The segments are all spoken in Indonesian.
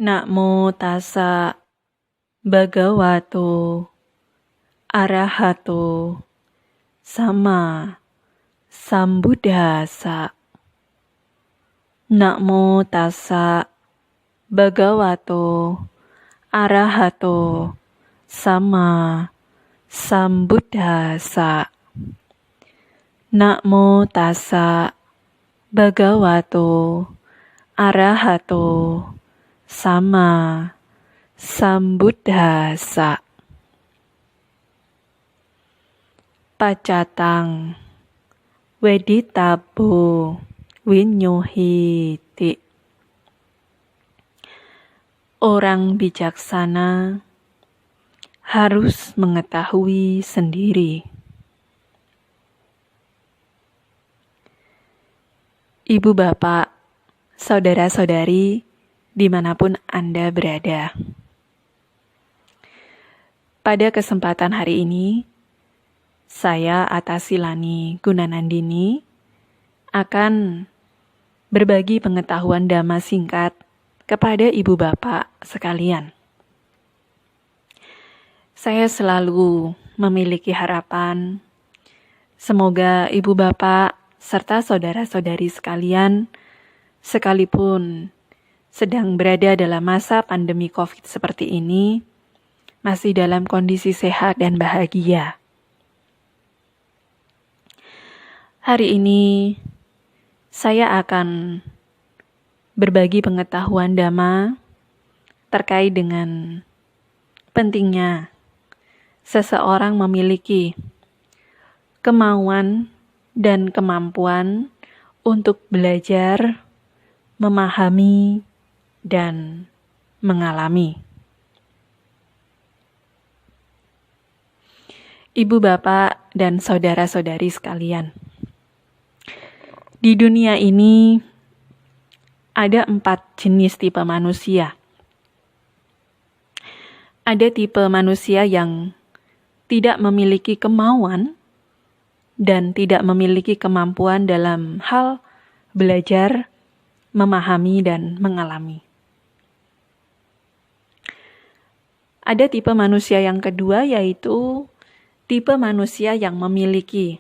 Namo tassa bhagavato arahato sama sambuddhassa. Namo tassa bhagavato arahato sama sambuddhassa. Namo tassa bhagavato arahato sama sambuddhassa. Pacatang weditabo winyuhiti. Orang bijaksana harus mengetahui sendiri. Ibu bapak, saudara-saudari, dimanapun Anda berada. Pada kesempatan hari ini, saya Atasilani Gunanandini akan berbagi pengetahuan dhamma singkat kepada ibu bapak sekalian. Saya selalu memiliki harapan, semoga ibu bapak serta saudara-saudari sekalian, sekalipun sedang berada dalam masa pandemi COVID seperti ini, masih dalam kondisi sehat dan bahagia. Hari ini, saya akan berbagi pengetahuan dhamma terkait dengan pentingnya seseorang memiliki kemauan dan kemampuan untuk belajar, memahami, dan mengalami. Ibu bapak dan saudara-saudari sekalian, di dunia ini ada 4 jenis tipe manusia. Ada tipe manusia yang tidak memiliki kemauan dan tidak memiliki kemampuan dalam hal belajar, memahami, dan mengalami. Ada tipe manusia yang kedua, yaitu tipe manusia yang memiliki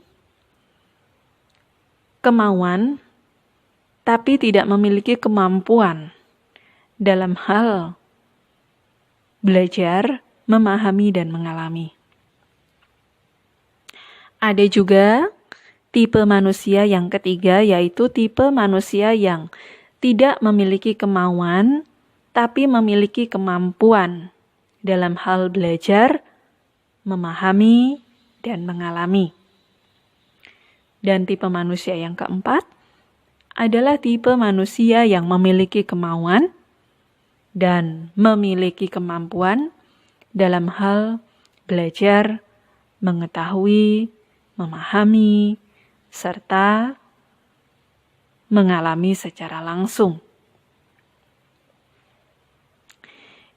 kemauan tapi tidak memiliki kemampuan dalam hal belajar, memahami, dan mengalami. Ada juga tipe manusia yang ketiga, yaitu tipe manusia yang tidak memiliki kemauan tapi memiliki kemampuan dalam hal belajar, memahami, dan mengalami. Dan tipe manusia yang keempat adalah tipe manusia yang memiliki kemauan dan memiliki kemampuan dalam hal belajar, mengetahui, memahami, serta mengalami secara langsung.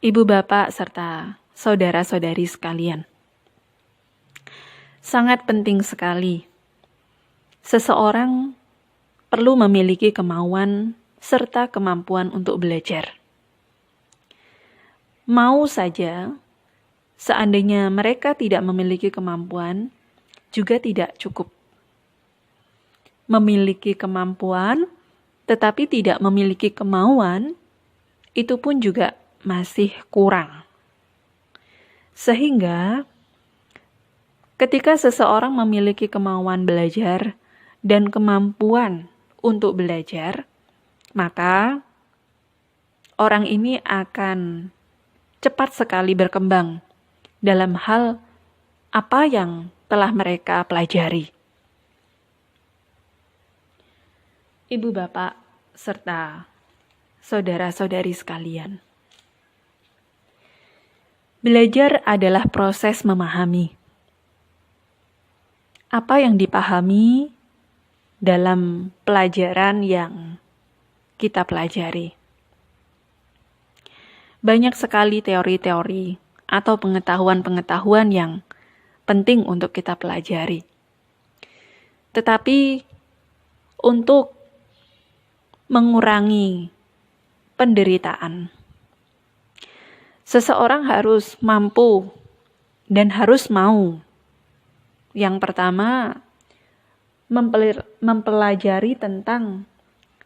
Ibu bapak serta saudara-saudari sekalian, sangat penting sekali seseorang perlu memiliki kemauan serta kemampuan untuk belajar. Mau saja, seandainya mereka tidak memiliki kemampuan, juga tidak cukup. Memiliki kemampuan, tetapi tidak memiliki kemauan, itu pun juga masih kurang. Sehingga, ketika seseorang memiliki kemauan belajar dan kemampuan untuk belajar, maka orang ini akan cepat sekali berkembang dalam hal apa yang telah mereka pelajari. Ibu bapak serta saudara-saudari sekalian, belajar adalah proses memahami. Apa yang dipahami dalam pelajaran yang kita pelajari. Banyak sekali teori-teori atau pengetahuan-pengetahuan yang penting untuk kita pelajari. Tetapi untuk mengurangi penderitaan, Seseorang harus mampu dan harus mau. Yang pertama, mempelajari tentang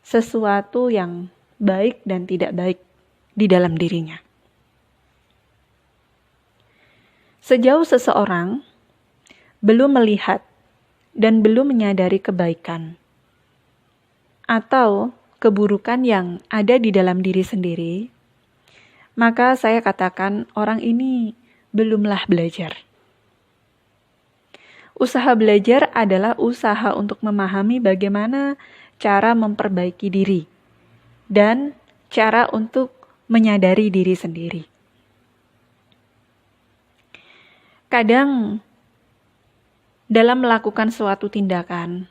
sesuatu yang baik dan tidak baik di dalam dirinya. Sejauh seseorang belum melihat dan belum menyadari kebaikan atau keburukan yang ada di dalam diri sendiri, maka saya katakan orang ini belumlah belajar. Usaha belajar adalah usaha untuk memahami bagaimana cara memperbaiki diri dan cara untuk menyadari diri sendiri. Kadang dalam melakukan suatu tindakan,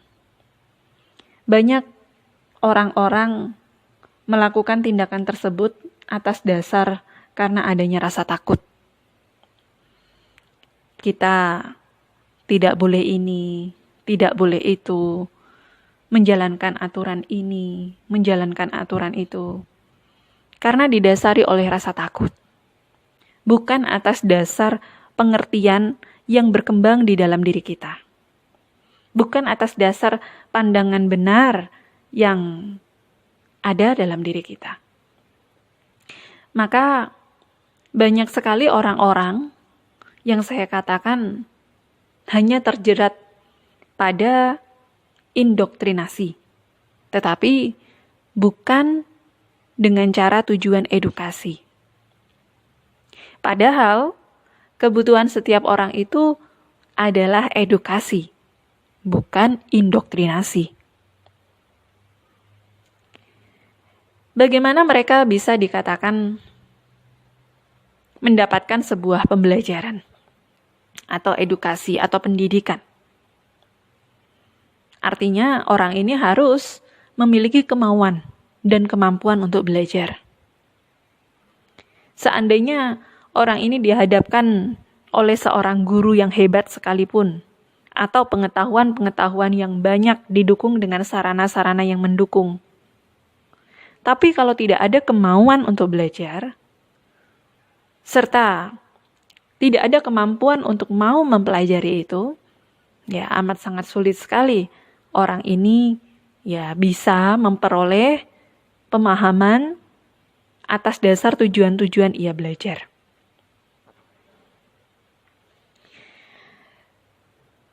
banyak orang-orang melakukan tindakan tersebut atas dasar karena adanya rasa takut. Kita tidak boleh ini, tidak boleh itu, menjalankan aturan ini, menjalankan aturan itu. Karena didasari oleh rasa takut. Bukan atas dasar pengertian yang berkembang di dalam diri kita. Bukan atas dasar pandangan benar yang ada dalam diri kita. Maka banyak sekali orang-orang yang saya katakan hanya terjerat pada indoktrinasi, tetapi bukan dengan cara tujuan edukasi. Padahal kebutuhan setiap orang itu adalah edukasi, bukan indoktrinasi. Bagaimana mereka bisa dikatakan mendapatkan sebuah pembelajaran atau edukasi atau pendidikan? Artinya orang ini harus memiliki kemauan dan kemampuan untuk belajar. Seandainya orang ini dihadapkan oleh seorang guru yang hebat sekalipun, atau pengetahuan-pengetahuan yang banyak didukung dengan sarana-sarana yang mendukung. Tapi kalau tidak ada kemauan untuk belajar, serta tidak ada kemampuan untuk mau mempelajari itu, ya amat sangat sulit sekali orang ini ya bisa memperoleh pemahaman atas dasar tujuan-tujuan ia belajar.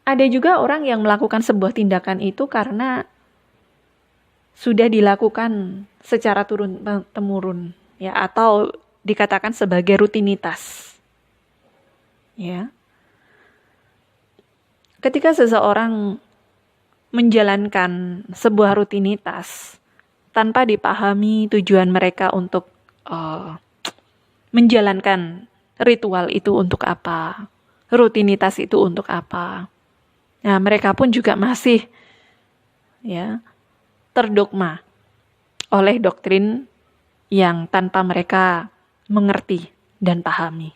Ada juga orang yang melakukan sebuah tindakan itu karena sudah dilakukan secara turun-temurun, ya, atau dikatakan sebagai rutinitas. Ya. Ketika seseorang menjalankan sebuah rutinitas tanpa dipahami tujuan mereka untuk menjalankan ritual itu untuk apa, rutinitas itu untuk apa. Nah, mereka pun juga masih ya terdogma oleh doktrin yang tanpa mereka mengerti dan pahami.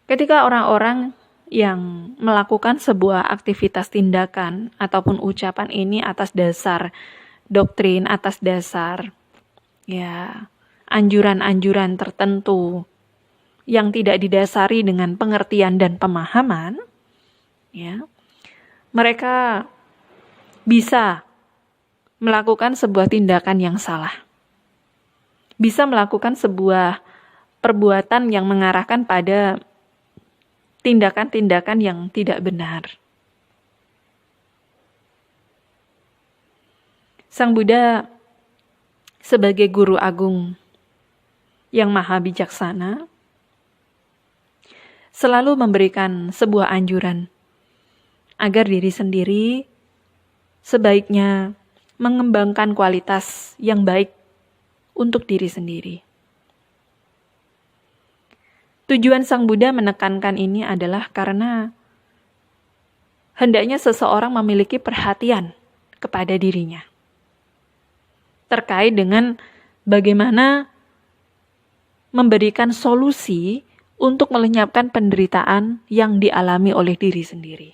Ketika orang-orang yang melakukan sebuah aktivitas tindakan ataupun ucapan ini atas dasar doktrin, atas dasar ya anjuran-anjuran tertentu yang tidak didasari dengan pengertian dan pemahaman, ya, mereka bisa melakukan sebuah tindakan yang salah. Bisa melakukan sebuah perbuatan yang mengarahkan pada tindakan-tindakan yang tidak benar. Sang Buddha sebagai guru agung yang maha bijaksana selalu memberikan sebuah anjuran agar diri sendiri sebaiknya mengembangkan kualitas yang baik untuk diri sendiri. Tujuan Sang Buddha menekankan ini adalah karena hendaknya seseorang memiliki perhatian kepada dirinya terkait dengan bagaimana memberikan solusi untuk melenyapkan penderitaan yang dialami oleh diri sendiri.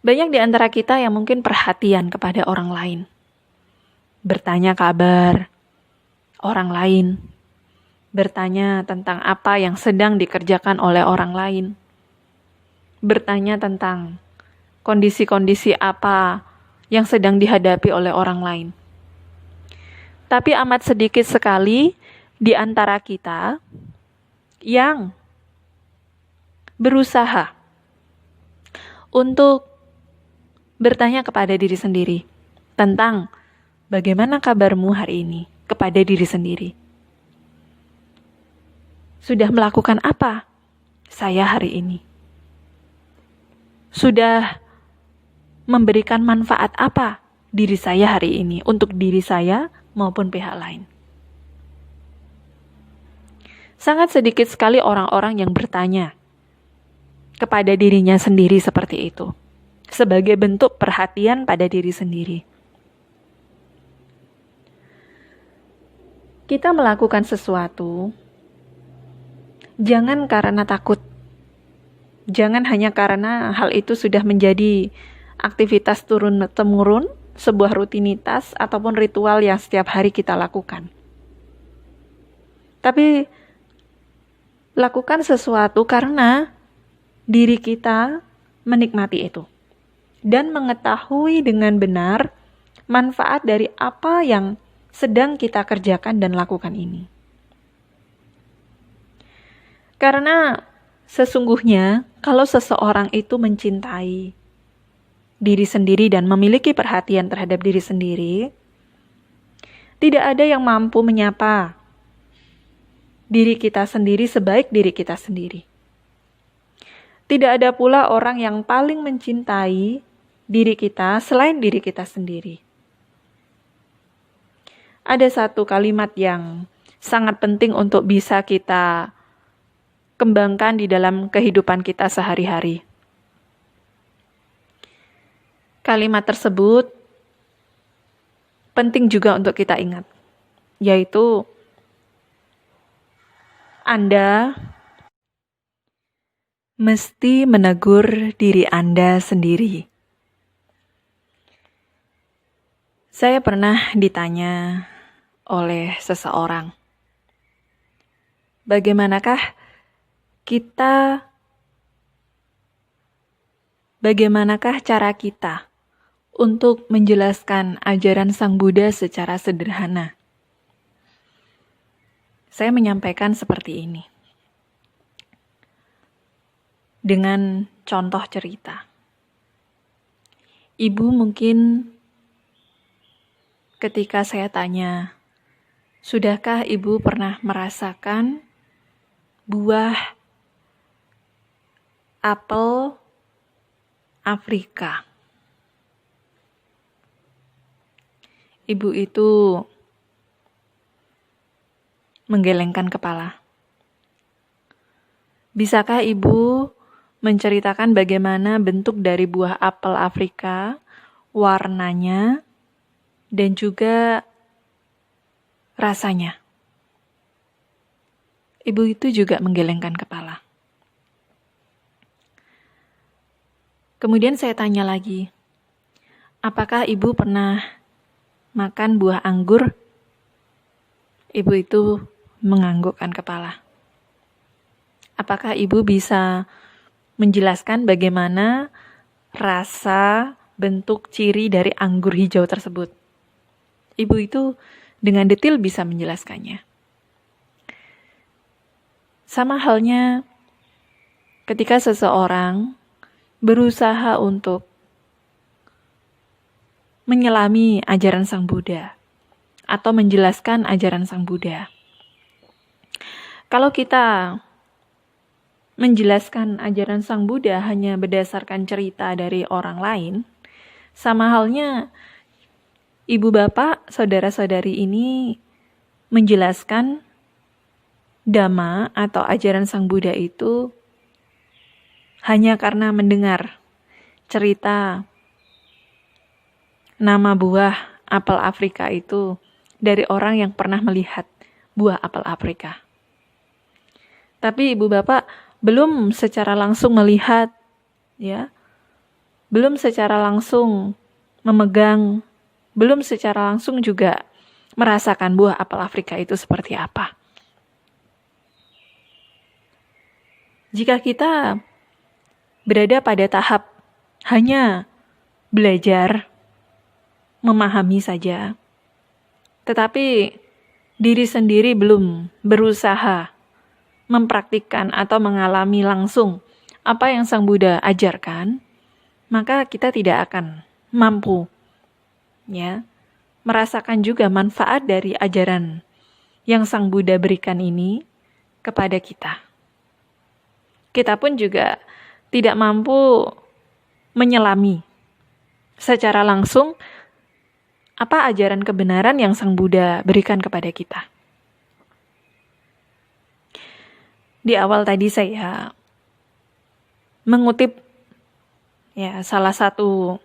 Banyak di antara kita yang mungkin perhatian kepada orang lain. bertanya kabar orang lain, bertanya tentang apa yang sedang dikerjakan oleh orang lain, bertanya tentang kondisi-kondisi apa yang sedang dihadapi oleh orang lain. Tapi amat sedikit sekali di antara kita yang berusaha untuk bertanya kepada diri sendiri tentang bagaimana kabarmu hari ini kepada diri sendiri. Sudah melakukan apa saya hari ini? Sudah memberikan manfaat apa diri saya hari ini untuk diri saya maupun pihak lain? Sangat sedikit sekali orang-orang yang bertanya kepada dirinya sendiri seperti itu, sebagai bentuk perhatian pada diri sendiri. Kita melakukan sesuatu, jangan karena takut. Jangan hanya karena hal itu sudah menjadi aktivitas turun-temurun, sebuah rutinitas ataupun ritual yang setiap hari kita lakukan. Tapi lakukan sesuatu karena diri kita menikmati itu dan mengetahui dengan benar manfaat dari apa yang sedang kita kerjakan dan lakukan ini. Karena sesungguhnya kalau seseorang itu mencintai diri sendiri dan memiliki perhatian terhadap diri sendiri, tidak ada yang mampu menyapa diri kita sendiri sebaik diri kita sendiri. Tidak ada pula orang yang paling mencintai diri kita selain diri kita sendiri. Ada satu kalimat yang sangat penting untuk bisa kita kembangkan di dalam kehidupan kita sehari-hari. Kalimat tersebut penting juga untuk kita ingat, yaitu Anda mesti menegur diri Anda sendiri. Saya pernah ditanya oleh seseorang, bagaimanakah cara kita untuk menjelaskan ajaran Sang Buddha secara sederhana? Saya menyampaikan seperti ini, dengan contoh cerita. Ibu mungkin ketika saya tanya, sudahkah ibu pernah merasakan buah apel Afrika? Ibu itu menggelengkan kepala. Bisakah ibu menceritakan bagaimana bentuk dari buah apel Afrika, warnanya, dan juga rasanya? Ibu itu juga menggelengkan kepala. Kemudian saya tanya lagi, apakah ibu pernah makan buah anggur? Ibu itu menganggukkan kepala. Apakah ibu bisa menjelaskan bagaimana rasa, bentuk, ciri dari anggur hijau tersebut? Ibu itu dengan detail bisa menjelaskannya. Sama halnya ketika seseorang berusaha untuk menyelami ajaran Sang Buddha atau menjelaskan ajaran Sang Buddha. Kalau kita menjelaskan ajaran Sang Buddha hanya berdasarkan cerita dari orang lain, sama halnya ibu bapak, saudara-saudari ini menjelaskan Dhamma atau ajaran Sang Buddha itu hanya karena mendengar cerita nama buah apel Afrika itu dari orang yang pernah melihat buah apel Afrika. Tapi ibu bapak belum secara langsung melihat, belum secara langsung memegang belum secara langsung juga merasakan buah apel Afrika itu seperti apa. Jika kita berada pada tahap hanya belajar, memahami saja, tetapi diri sendiri belum berusaha mempraktikkan atau mengalami langsung apa yang Sang Buddha ajarkan, maka kita tidak akan mampu merasakan juga manfaat dari ajaran yang Sang Buddha berikan ini kepada kita. Kita pun juga tidak mampu menyelami secara langsung apa ajaran kebenaran yang Sang Buddha berikan kepada kita. Di awal tadi saya mengutip salah satu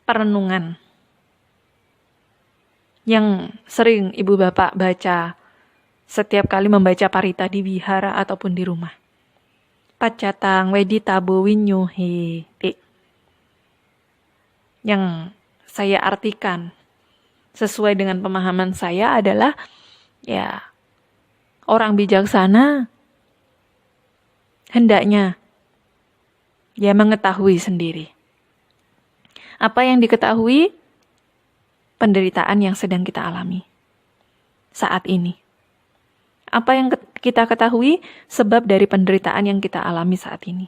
perenungan yang sering ibu bapak baca setiap kali membaca parita di wihara ataupun di rumah. Pacatang wedita bowinyo he te. Yang saya artikan sesuai dengan pemahaman saya adalah orang bijaksana hendaknya mengetahui sendiri. Apa yang diketahui? Penderitaan yang sedang kita alami saat ini. Apa yang kita ketahui? Sebab dari penderitaan yang kita alami saat ini.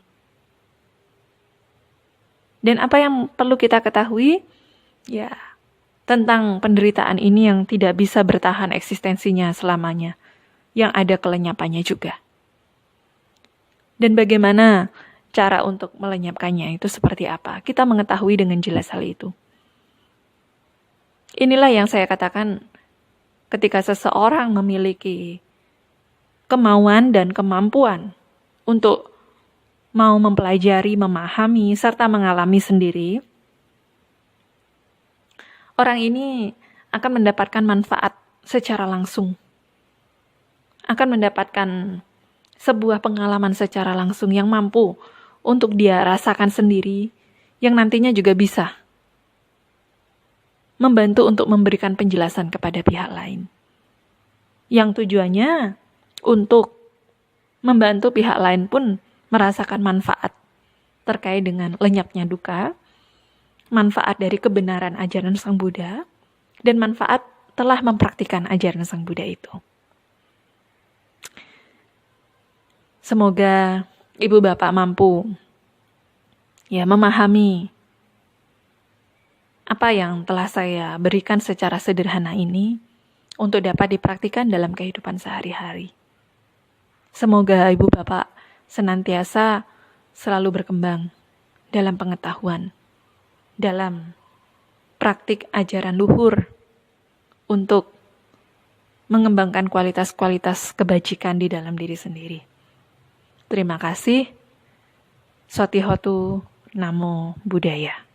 Dan apa yang perlu kita ketahui? Tentang penderitaan ini yang tidak bisa bertahan eksistensinya selamanya. Yang ada kelenyapannya juga. Dan bagaimana cara untuk melenyapkannya itu seperti apa? Kita mengetahui dengan jelas hal itu. Inilah yang saya katakan ketika seseorang memiliki kemauan dan kemampuan untuk mau mempelajari, memahami, serta mengalami sendiri, orang ini akan mendapatkan manfaat secara langsung. Akan mendapatkan sebuah pengalaman secara langsung yang mampu untuk dia rasakan sendiri, yang nantinya juga bisa membantu untuk memberikan penjelasan kepada pihak lain. Yang tujuannya untuk membantu pihak lain pun merasakan manfaat terkait dengan lenyapnya duka, manfaat dari kebenaran ajaran Sang Buddha, dan manfaat telah mempraktikkan ajaran Sang Buddha itu. Semoga ibu bapak mampu memahami apa yang telah saya berikan secara sederhana ini untuk dapat dipraktikkan dalam kehidupan sehari-hari. Semoga ibu bapak senantiasa selalu berkembang dalam pengetahuan, dalam praktik ajaran luhur untuk mengembangkan kualitas-kualitas kebajikan di dalam diri sendiri. Terima kasih. Sotihotu Namo Buddhaya.